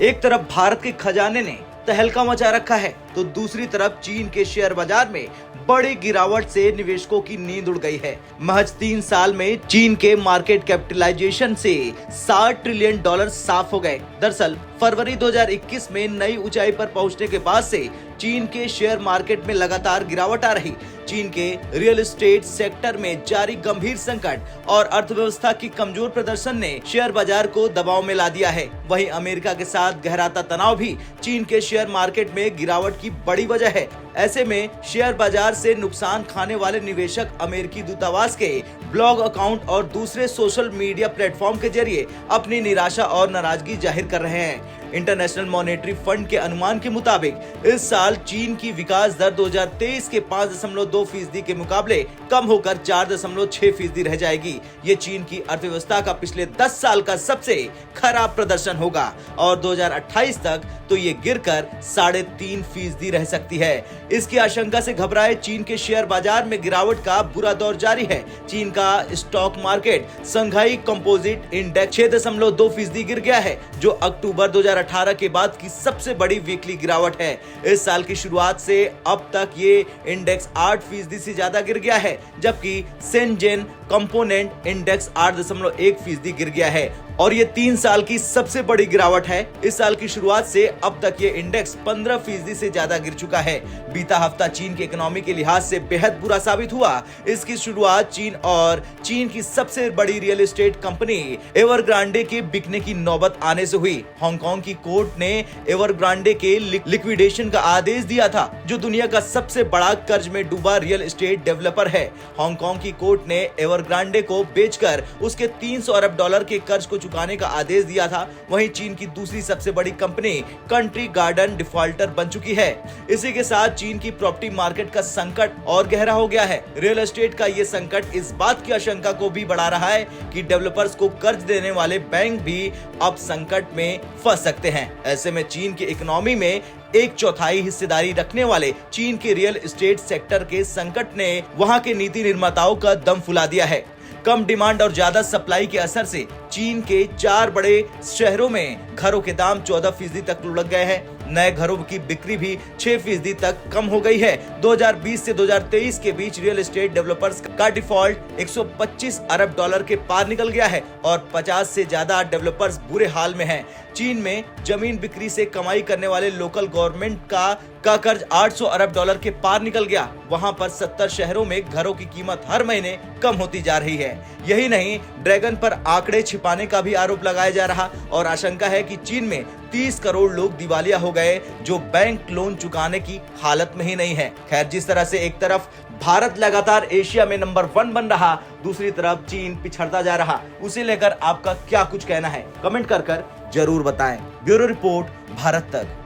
एक तरफ भारत के खजाने ने तहलका मचा रखा है तो दूसरी तरफ चीन के शेयर बाजार में बड़ी गिरावट से निवेशकों की नींद उड़ गई है। महज 3 साल में चीन के मार्केट कैपिटलाइजेशन से $60 ट्रिलियन साफ हो गए। दरअसल फरवरी 2021 में नई ऊंचाई पर पहुंचने के बाद से चीन के शेयर मार्केट में लगातार गिरावट आ रही। चीन के रियल एस्टेट सेक्टर में जारी गंभीर संकट और अर्थव्यवस्था की कमजोर प्रदर्शन ने शेयर बाजार को दबाव में ला दिया है। वहीं अमेरिका के साथ गहराता तनाव भी चीन के शेयर मार्केट में गिरावट की बड़ी वजह है। ऐसे में शेयर बाजार से नुकसान खाने वाले निवेशक अमेरिकी दूतावास के ब्लॉग अकाउंट और दूसरे सोशल मीडिया प्लेटफॉर्म के जरिए अपनी निराशा और नाराजगी जाहिर कर रहे हैं। इंटरनेशनल मॉनेटरी फंड के अनुमान के मुताबिक इस साल चीन की विकास दर 2023 के 5.2% के मुकाबले कम होकर 4.6% रह जाएगी। ये चीन की अर्थव्यवस्था का पिछले 10 साल का सबसे खराब प्रदर्शन होगा और 2028 तक तो ये गिरकर 3.5% रह सकती है। इसकी आशंका से घबराए चीन के शेयर बाजार में गिरावट का बुरा दौर जारी है। चीन का स्टॉक मार्केट संघाई कंपोजिट इंडेक्स 6.2% गिर गया है, जो अक्टूबर 2018 के बाद की सबसे बड़ी वीकली गिरावट है। इस साल की शुरुआत से अब तक ये इंडेक्स 8% से ज्यादा गिर गया है, जबकि शेंजन कंपोनेंट इंडेक्स 8.1% गिर गया है और ये 3 साल की सबसे बड़ी गिरावट है। इस साल की शुरुआत से अब तक ये इंडेक्स 15% से ज्यादा गिर चुका है। बीता हफ्ता चीन की इकोनॉमी के लिहाज से बेहद बुरा साबित हुआ। इसकी शुरुआत चीन की सबसे बड़ी रियल एस्टेट कंपनी एवरग्रांडे के बिकने की नौबत आने से हुई। हांगकांग की कोर्ट ने एवरग्रांडे के लिक्विडेशन का आदेश दिया था, जो दुनिया का सबसे बड़ा कर्ज में डूबा रियल एस्टेट डेवलपर है। हांगकांग की कोर्ट ने एवरग्रांडे को बेचकर उसके $300 अरब के कर्ज को चुकाने का आदेश दिया था। वहीं चीन की दूसरी सबसे बड़ी कंपनी कंट्री गार्डन डिफॉल्टर बन चुकी है। इसी के साथ चीन की प्रॉपर्टी मार्केट का संकट और गहरा हो गया है। रियल एस्टेट का ये संकट इस बात की आशंका को भी बढ़ा रहा है कि डेवलपर्स को कर्ज देने वाले बैंक भी अब संकट में फंस सकते हैं। ऐसे में चीन की इकोनॉमी में 1/4 हिस्सेदारी रखने वाले चीन के रियल एस्टेट सेक्टर के संकट ने वहां के नीति निर्माताओं का दम फुला दिया है। कम डिमांड और ज्यादा सप्लाई के असर से चीन के 4 बड़े शहरों में घरों के दाम 14% तक लुढ़क गए हैं। नए घरों की बिक्री भी 6% तक कम हो गई है। 2020 से 2023 के बीच रियल एस्टेट डेवलपर्स का डिफॉल्ट $125 अरब के पार निकल गया है और 50 से ज्यादा डेवलपर्स बुरे हाल में हैं। चीन में जमीन बिक्री से कमाई करने वाले लोकल गवर्नमेंट का कर्ज $800 अरब के पार निकल गया। वहां पर 70 शहरों में घरों की कीमत हर महीने कम होती जा रही है। यही नहीं, ड्रैगन पर आंकड़े छिपाने का भी आरोप लगाया जा रहा और आशंका है कि चीन में 30 करोड़ लोग दिवालिया हो गए, जो बैंक लोन चुकाने की हालत में ही नहीं है। खैर, जिस तरह से एक तरफ भारत लगातार एशिया में नंबर 1 बन रहा, दूसरी तरफ चीन पिछड़ता जा रहा, उसे लेकर आपका क्या कुछ कहना है? कमेंट कर जरूर बताएं। ब्यूरो रिपोर्ट, भारत तक।